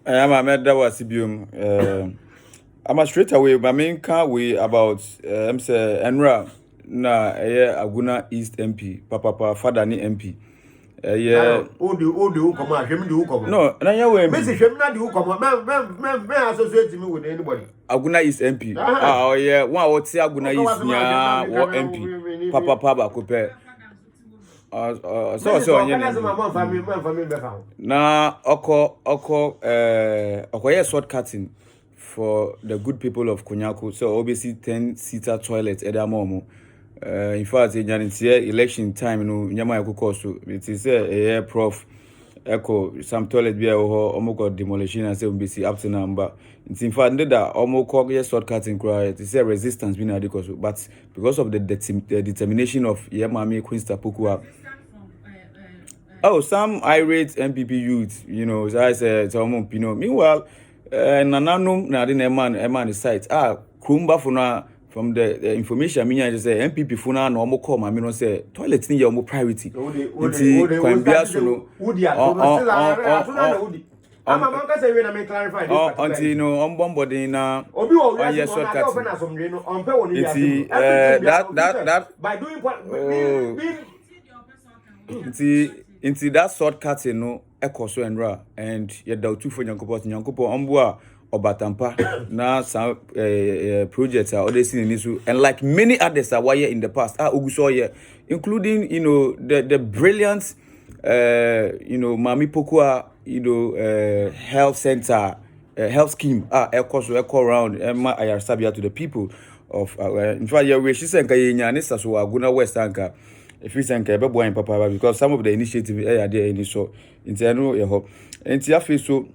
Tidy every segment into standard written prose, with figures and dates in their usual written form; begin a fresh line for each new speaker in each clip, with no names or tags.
I am a med that was Sibium. I'm a straight away, but main can't we about I'm say Enra na Aguna East MP, Papa father ni MP. Yeah.
Who come out, him do come.
No, na ya we
Message him not do come. Man, associate me with anybody.
Aguna East MP. Oh yeah, one what say Aguna East nya wo MP. Papa ba ko pe. So na oko short cutting for the good people of Konyako. So obviously 10-seater toilet edamomo. In fact, election time no nyama yakoko so it is a prof echo some toilet be got demolition and say obviously up to number. In fact, that short cutting cry it is a resistance being adequate, but because of the determination of Yamami Queen Tapukua. Oh, some irate MPP youth, as I said, meanwhile, Nananum, Nadine Eman site. Nkrumah for from the information I just say MPP for now normal call, I mean, say toilet in your priority.
I'm a man say when I clarify this.
Until on bombarding now.
Yes,
that
by doing
into that shortcut, so and yet the two for Yankopo Ombua or Batampa now some projects are already seen in this, and like many others are wire in the past Ugusoye, including the brilliant Mami Pokua health center health scheme echo around Emma Ayarasabia to the people of in fact she said Nisa so Aguna West Anka if you think about Papa because some of the initiative are there in so internal your hope and so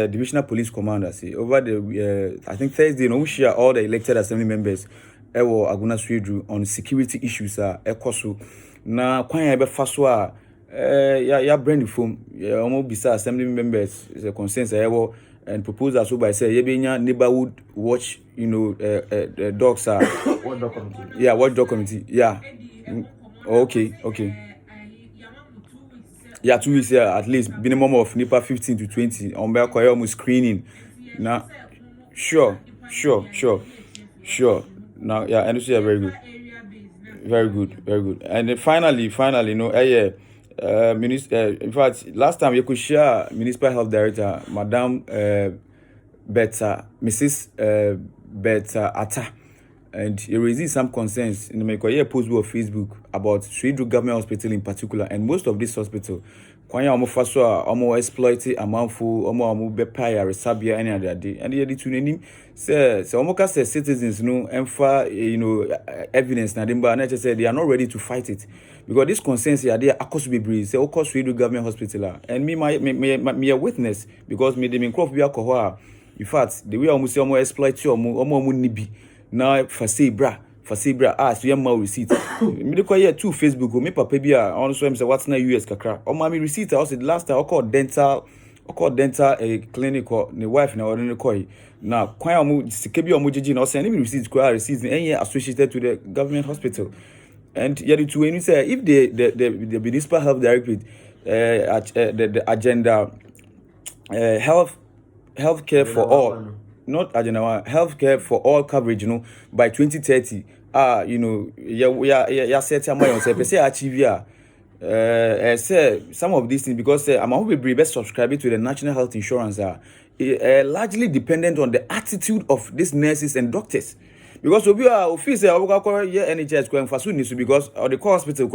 divisional police commander see over the I think Thursday we share all the elected assembly members Aguna Swedru on security issues ekoso na kwan ya be faso ya brand form almost bisa assembly members the consensus and proposal so by say yebenya neighborhood watch dogs watchdog committee okay 2 weeks at least minimum of NIPA 15 to 20 on be almost screening now sure now and you are very good and then finally minister in fact last time you could share municipal health director Madam Mrs. Beta Atta, and you raised some concerns in the post on Facebook about Swedru government hospital in particular, and most of this hospital kwanya omo faso omo exploit amanfo omo be pay resabia any other day and the two name say omo ka say citizens no emfa evidence na demba na say they are not ready to fight it because this concerns here they akoso bebre say okoso Swedru government hospital and me a witness because me dem Nkrumah be alcohol in fact the way omo say omo exploit omo nibi na for say bra so yam receipt me dey call here to Facebook me papa bia on so say what's na US kakra o ma me receipt I said last time I called dental clinic or the wife na ordinary call na kwan omo sike bi omo jeje na o send me receipt any associated to the government hospital and yet to when you say if the municipal health directorate the agenda healthcare for all not agenda healthcare for all coverage by 2030 set amount say achieve say some of these things because I'm be best subscribing to the national health insurance largely dependent on the attitude of these nurses and doctors because we are officer NHS going for soon because or the hospital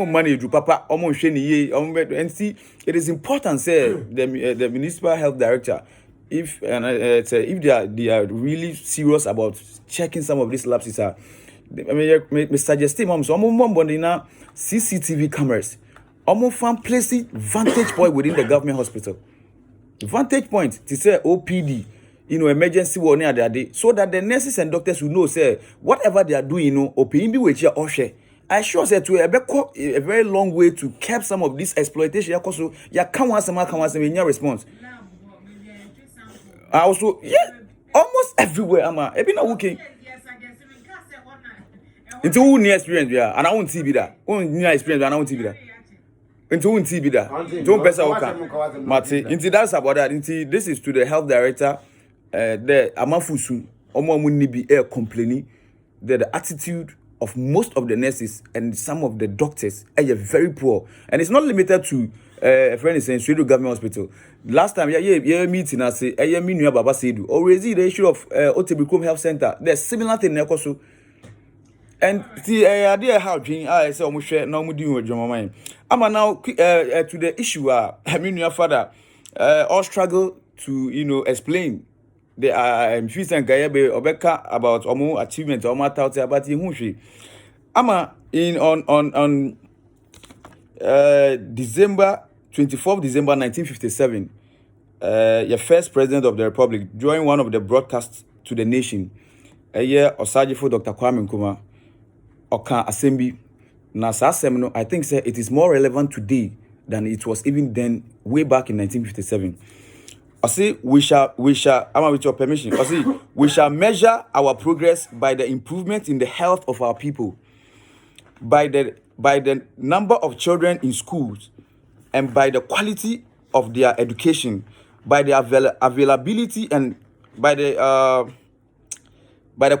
money do papa and see it is important say the municipal health director if they are really serious about checking some of these lapses me suggest him so CCTV cameras fan placing vantage point within the government hospital vantage point to say OPD emergency warning at their day so that the nurses and doctors will know say whatever they are doing OPD which are share I sure said to a very long way to cap some of this exploitation also can response also almost everywhere not working into who near experience and I won't see that experience and I won't see that Into won't be that. Don't pesa oka. Mate. Into that's about that. Into this is to the health director. The amafusu. Omo muni be air complaining. The attitude of most of the nurses and some of the doctors are very poor, and it's not limited to a friend is saying Swedo Government Hospital. Last time, yeah, meeting I say, me new Baba Sedu. Already the issue of Otebricom Health Center. There's similar thing there also. And see, idea how dream I say almost share no more doing with your mind. I'm now to the issue. I mean, your father all struggle to explain the fees and Gayabe Obeka about Omo achievement or matter about Yahushi. I'm in on December 24th December 1957. Your first president of the Republic joined one of the broadcasts to the nation. A year Osajifo Dr. Kwame Nkrumah. Oka Assembly. Now, I think sir, it is more relevant today than it was even then, way back in 1957. I say we shall. I'm with your permission. I say we shall measure our progress by the improvement in the health of our people, by the number of children in schools, and by the quality of their education, by the availability and by the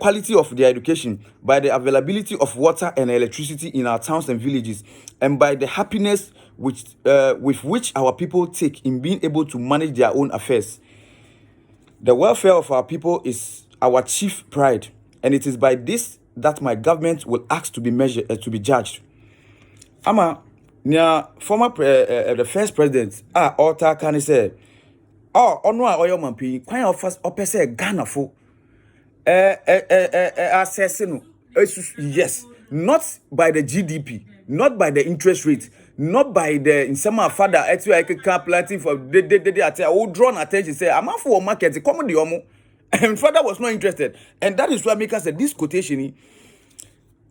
quality of their education, by the availability of water and electricity in our towns and villages, and by the happiness with which our people take in being able to manage their own affairs. The welfare of our people is our chief pride, and it is by this that my government will ask to be measured, to be judged. Ama, near former the first president, Alta can say, Onwa Oyo Mampi, quite of us opese Ghana for. Assessing, yes, not by the GDP, not by the interest rate, not by the in some father at you calculating for the drawn attention. Say, I'm for market, come the omo, and father was not interested, and that is why make us this quotation.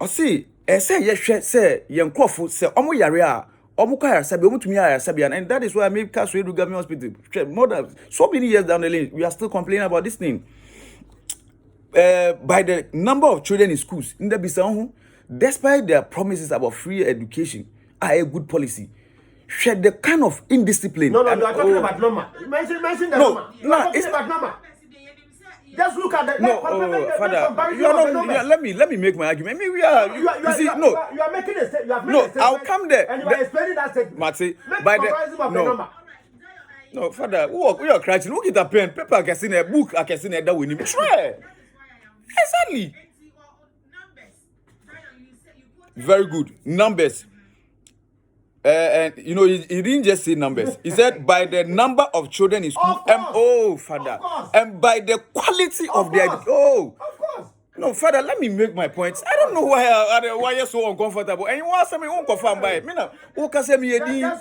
I see, say yes, say young Crawford say omo yarea. And that is why I make us Swedo Government Hospital. More than so many years down the lane, we are still complaining about this thing. By the number of children in schools in the Bissau, despite their promises about free education, are a good policy. Share the kind of indiscipline.
No, you are talking about number. Mention the number. You are talking about number. Just look at the
Father. You are not. Let me make my argument. Maybe we are. You see, no.
You are making a statement. You have made
no,
a statement.
I'll come there.
And you are explaining that statement.
Mate,
by the number.
No, Father. We are crying. Look at the pen, paper. I can see a book. I can see that we need. Try. Exactly. Very good. Numbers. And he didn't just say numbers. He said by the number of children in school. Father. And by the quality of their.
Of course.
No, Father, let me make my points. I don't know why you're so uncomfortable. And you want something unconfirmed by it.
Just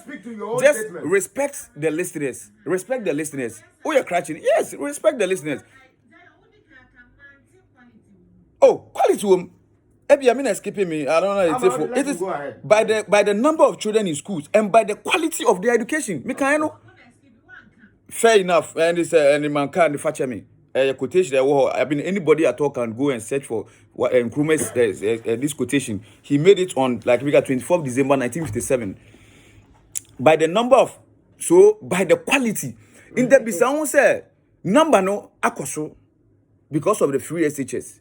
speak to your own statement.
Respect the listeners. Respect the listeners. Oh, you're crouching. Yes, respect the listeners. Oh, quality. Escaping me. I don't know. It is by the number of children in schools and by the quality of their education. Fair enough. And it's any man can fetch me. Quotation. I mean, anybody at all can go and search for Nkrumah's this quotation. He made it on like 24th December 1957. By the number of, by the quality. In the Bissau say number no akoso because of the free SHS.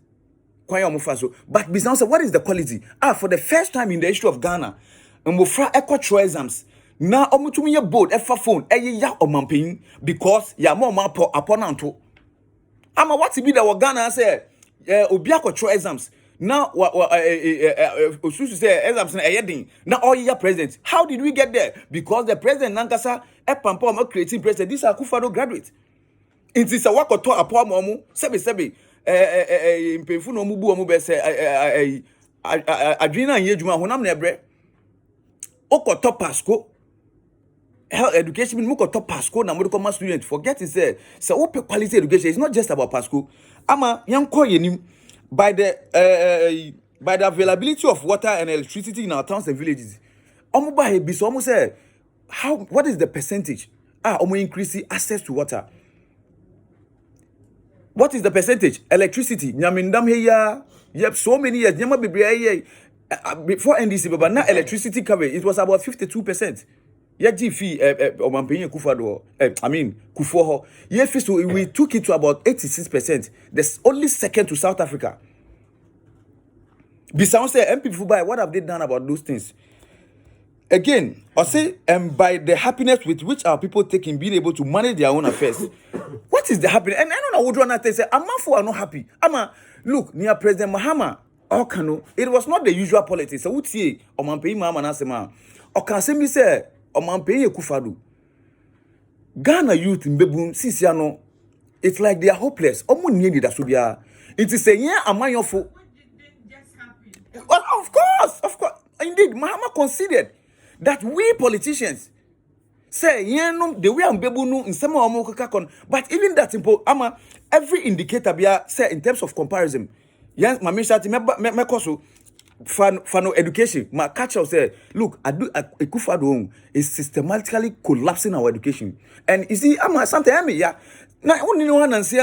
But Bissau, what is the quality? For the first time in the history of Ghana, Mofra equatorial exams. Now, Omutumi ye board, phone, ya omamping because ya more aponanto. Ama what to be the Ghana say, Obiako tro exams. Now, Osusu say exams na yeding. Now, all year president. How did we get there? Because the president Nankasa, Epampom, creating president, these are Kufado graduates. It is a work of Apomomu, Sebi. Impemfu no mubu omu be se adwina yejuma honam na ebre okoto pasco health education mu koto pasco na medical mass student forget it say open quality education is not just about pasco ama yanko yenim by the availability of water and electricity in our towns and villages omu ba he bi so omu say what is the percentage omu increase access to water. What is the percentage? Electricity. Nyamindam here. Yep, so many years. Before NDC, but now electricity coverage, it was about 52%. Yeah, GP, Omampeni Kufado, I mean, Kufoho. Yeah, so we took it to about 86%. That's only second to South Africa. Besides, say, MP Fubai, what have they done about those things? Again, I say, and by the happiness with which our people take in being able to manage their own affairs. What is the happiness? And I don't know what one say, I'm not happy. Look, near President Mahama, Okano, it was not the usual politics. So, would say, Omampeni Mahama Nasema, Okasemi say, Omampeni Kufadu. Ghana youth in Bebum, Sisiano, it's like they are hopeless. Omo need that subia. It is a year amayofo. Well, of course. Indeed, Mahama considered that we politicians say, the way I'm Bebu in some of but even that simple, every indicator be say in terms of comparison. Yes, my mission me koso fano education. My catcher say, look, Akufo-Addo is systematically collapsing our education. And you see, sometimes yeah. Now only one and say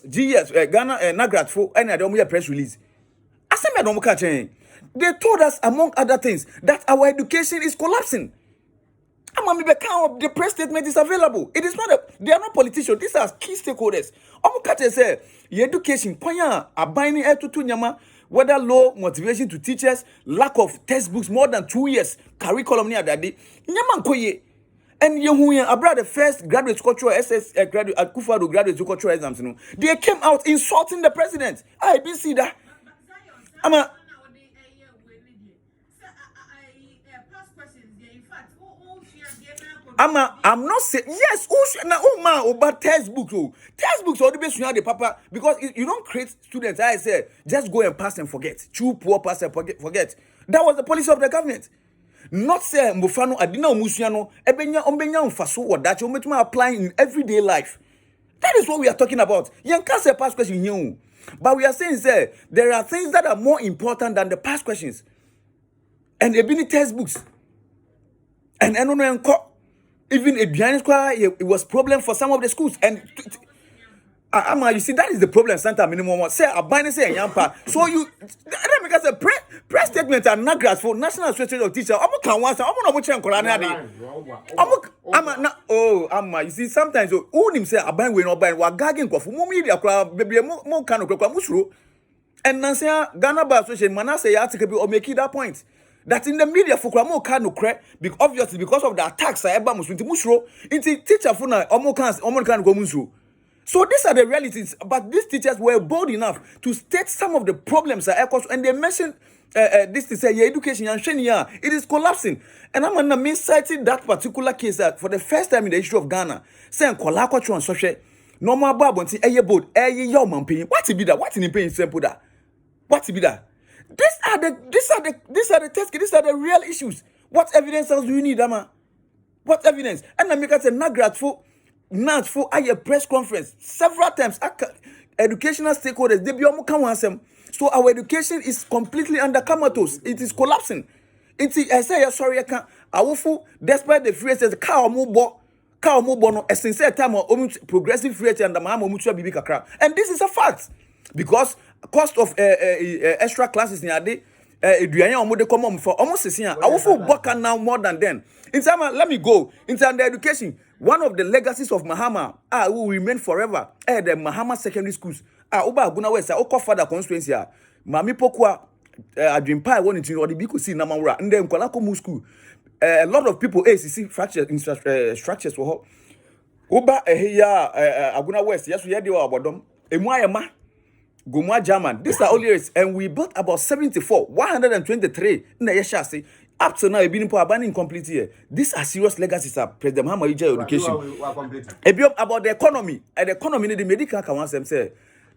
GS Ghana Nagrat for any other press release. They told us, among other things, that our education is collapsing. The press statement is available. It is not they are not politicians. These are key stakeholders. Say, education, whether low motivation to teachers, lack of textbooks, more than 2 years, curriculum near that day. And you abroad the first graduate cultural SS graduate Akufo-Addo graduate cultural exams, they came out insulting the president. I didn't see that. I'm not saying yes. About textbooks. Textbooks are the best the papa because you don't create students. I say just go and pass and forget. True poor pass and forget. That was the policy of the government. Not say Mufano Adina Musiano Ebenya Ombenya Faso or that you applying in everyday life. That is what we are talking about. You can't say past question you. But we are saying say there are things that are more important than the past questions. And they've been textbooks. And I don't know. Even it was problem for some of the schools. And you see, that is the problem. Santa minimum say a binary say yampa. So you let me say press statement and not grass for National Association of Teachers. You see, sometimes who say a bind we no bind wa gagging for more media baby more kind of musro. And Nancy Ghana Bar Association Manasseh article or make that point. That in the media for Kramo can no credit obviously because of the attacks I ever muslim musro into teacher for na can go musro. So these are the realities, but these teachers were bold enough to state some of the problems and they mentioned this to say your education and it is collapsing. And I'm gonna me citing that particular case that for the first time in the history of Ghana, saying Kolakwa and social normal babonti board what to be that? What in pain simple that? What to be that? These are the tests. These are the real issues. What evidence else do you need, Ama? What evidence? And I make us a nagrat for a press conference several times. Educational stakeholders they be so our education is completely under comatose. It is collapsing. I say sorry I can't. Despite the free says car no a sincere time of progressive free and the mama mutua bibi kakra. And this is a fact because cost of extra classes in a day, for almost a year. I will work now more than then. In time, let me go. In terms of education, one of the legacies of Mahama will remain forever. The Mahama secondary schools. Uba Guna West, Oko Father constituency. Mami Pokwa, I dream pie wanted to the Biko see Namara, and then Kolako school. A lot of people, ACC structures for her. Uba Aguna West, yes, we had the Abadom. Emwayama. Gomwa German. These are all years, and we built about 74, 123 in the Yeshasi. Up to now, we've been abandoning complete here. These are serious legacies of President Mahama education. About the economy, and the economy, the medical can once them say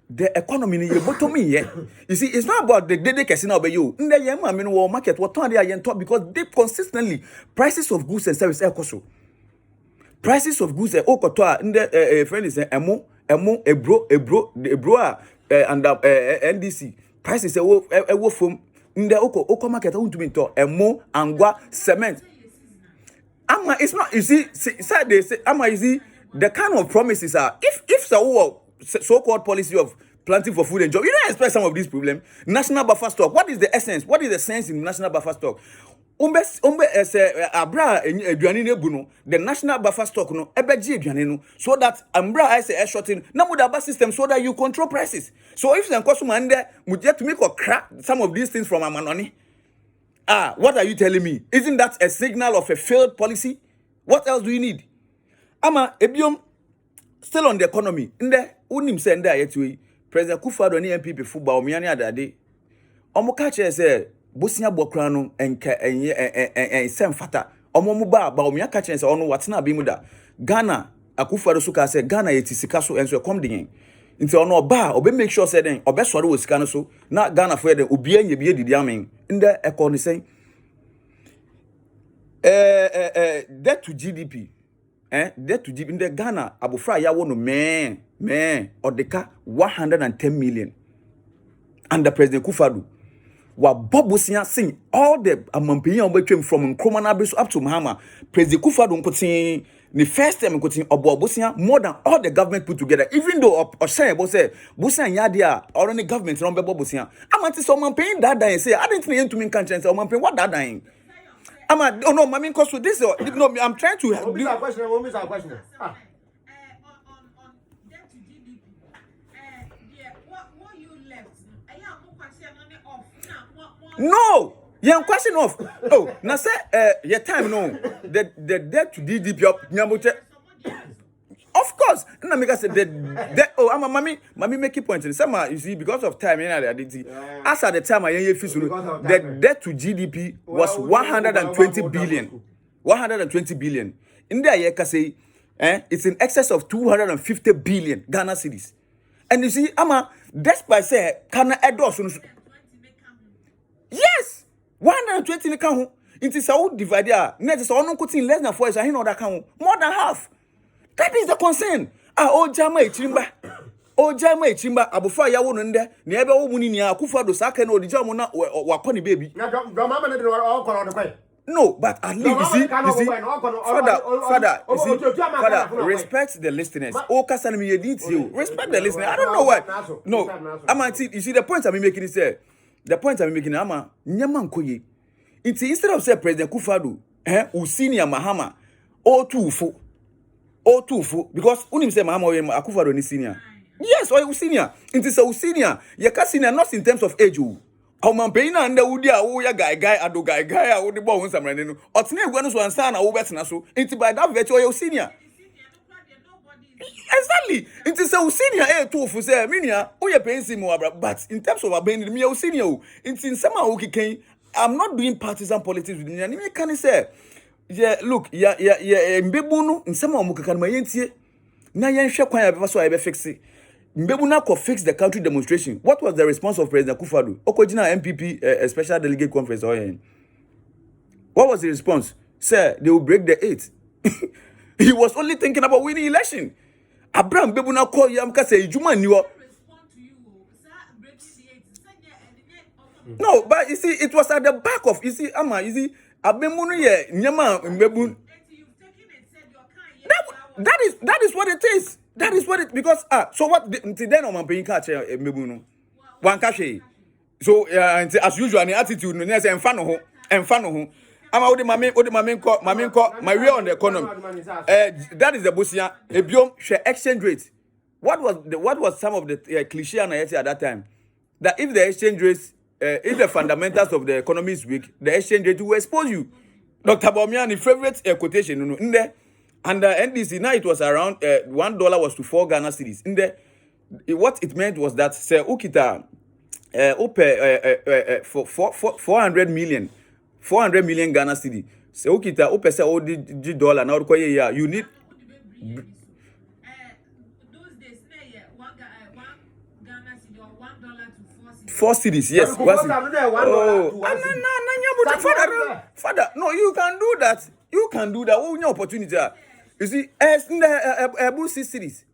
the economy is bottom here. You see, it's not about the day casino by you. In the Yemen market, what time they are top because they consistently prices of goods and services are prices of goods and okotoa in the friend is ebro and NDC prices a from in the oko market won't be to angwa cement. It's not you see they say you see the kind of promises are if so-called policy of planting for food and job, you don't expect some of these problems. National buffer stock. What is the essence? What is the sense in national buffer stock? Ese abra aduane no ebu no the national buffer stock no ebeji aduane no so that ambra I say shorting na mu da system so that you control prices. So if some customer and there we get to make or crack some of these things from Amanoni. What are you telling me? Isn't that a signal of a failed policy? What else do you need? Ama ebiom still on the economy. Nde unim se nda yetu President Akufo-Addo ni MPP football omiani adade. Omo ka che se bosia bokra no enka enye semfata. Omo mu ba omiya ka che se ono watena bi mu da. Ghana Akufo-Addo so ka se Ghana yeti sika so enso kom den. Nti ono ba obe make sure say den obe sori wo sika no so na Ghana for den obi anye bi edidi amen. Nde ekoni sen debt to GDP. Debt to GDP in the Ghana, abofra ya wono man, odeka 110 million. Under President Akufo-Addo, wa bobusia sing all the amampinya obetwem from Nkrumah up to Mahama. President Akufo-Addo nkotin the first time nkotin obobusia more than all the government put together. Even though Oshan say busia yadia or any government no be bobusia. Amanti so amampinya that say I didn't need to mean conscience amampinya what that dying. Oh no, I mean, cause for this, no, I'm trying to.
What is our question? On debt
to GDP, what you left? I have more question off.
No, yeah, question off. Oh, now say, your time no, the debt to GDP up. Of course, no, because the I'm a mommy make a point. Some you see because of time, as at the time I hear the debt to GDP was 120 billion. 120 billion. In there, you can say, it's in excess of 250 billion Ghana cedis. And you see, despite say, can I add those? Yes, 120 in the it is all divided. Net is all cutting less than 4 years. I know that more than half. That is the concern. Jama echimba. Jama echimba. Abofra ya wono nde. Ni ebe wo muni ni Akufo-Addo saka na odija mo na wakoni baby. No, but at least you see, Father, respect the listeners. Respect the listeners. I don't know why. No, you see the point I'm making is nyama nkoye. Instead of say President Akufo-Addo, usini Mahama, O2 because unim say Mahama Akufo-Addo ni senior. Yes, or senior. It is a senior. You can senior not in terms of age. Omampeina ande wudi ya guy ado guy the boy won samrane no. Otne egwa no so ansa na wo betena so. It by that virtue you senior. Exactly. It is a senior to say minia o ye pensi mo abra but in terms of abeni me o senior. It's in some okay I'm not doing partisan politics with me. Me can say yeah, look, mbebu no nsema omukaka ma yentie na yenhwe kwan ya befa so ya be fix it. Mbebu na ko fix the country demonstration. What was the response of President Akufo-Addo? Okojina MPP a special delegate conference what was the response? Sir, they will break the 8. He was only thinking about winning election. Abraham mbebu na ko yam ka say ijuma niwo. No, but you see it was at the back of abemunu ye nyama mbebu. That is what it is. That is what it because so what until then on paying catch mbebu no. Wan kashe. So as usual an attitude no say emfa no ho. Ama odi mame my way on the economy. That is the busia ebiom share exchange rate. What was some of the cliche at that time? That if the exchange rates if the fundamentals of the economy is weak, the exchange rate will expose you. Dr. Bawumia's favorite quotation, in there, under NDC, now it was around $1 was to 4 Ghana cedis. In there, what it meant was that, say, Ukita, for 400 million Ghana cedi. Say, Ukita, Upe, say, oh, the dollar, now, you need. $4 cedis, yes. Father, no, you can do that. You can do that. Oh, no opportunity. You see, as in the 6 cedis.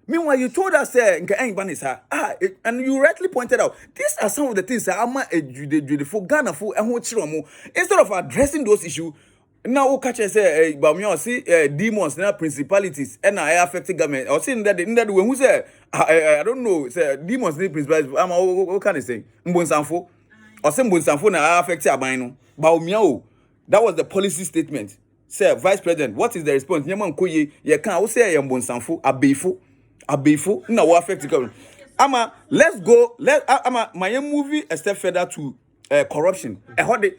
Meanwhile, you told us, and you rightly pointed out, these are some of the things that I'm for Ghana for and instead of addressing those issues. Now, catch say, Bawumia see demons, now principalities, and I affecting government. Or saying that when who say, I don't know, say demons, principalities. What can I say? Mbonsanfo, or some Mbonsanfo na affect Abino. Baomiao. That was the policy statement. Sir, Vice President, what is the response? Nyaman Koye, ye can say I am Bonsanfo, Abefo, no, what affect the government. Ama, let's go. My movie a step further to corruption. A hodi,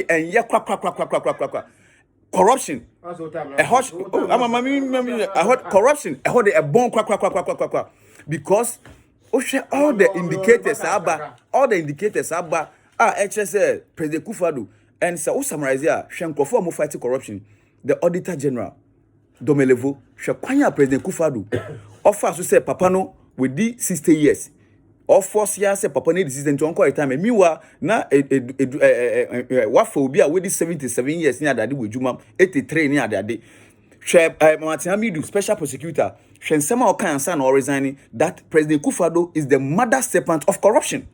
and yeah, quack. Corruption. A hush. I heard corruption. I heard a bone quack. Because all the indicators are HSL, President Kufadu, and so summarize here, Shankrofo mo fighting corruption. The Auditor General, Domelevo, Shakwanya President Kufadu, offers to say Papano with the 60 years. Or 4 years, Papa need this and to uncle time. And meanwhile, now what for be with 77 years near that with Juma 83 near that day. Martin special prosecutor, Shensema Okan or resigning that President Kufado is the mother serpent of corruption.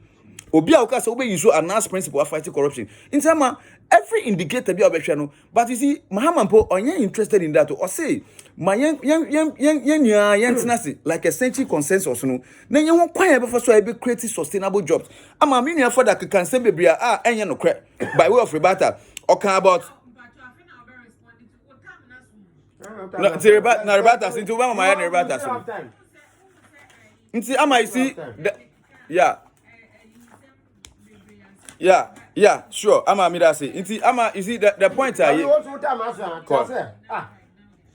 Obia Okasa obey you show announce principle of fighting corruption. In time, every indicator be obeshano. But you see, Mahamampo are you interested in that or say my young like a century consensus no. Then you won't quite before so I be creating sustainable jobs. I'm a million for that can send baby and you know by way of rebuttal. Okay about no rebuttal into one of my rebuttal. See, am I see yeah, sure. I'm a midasi. You see, the point are you.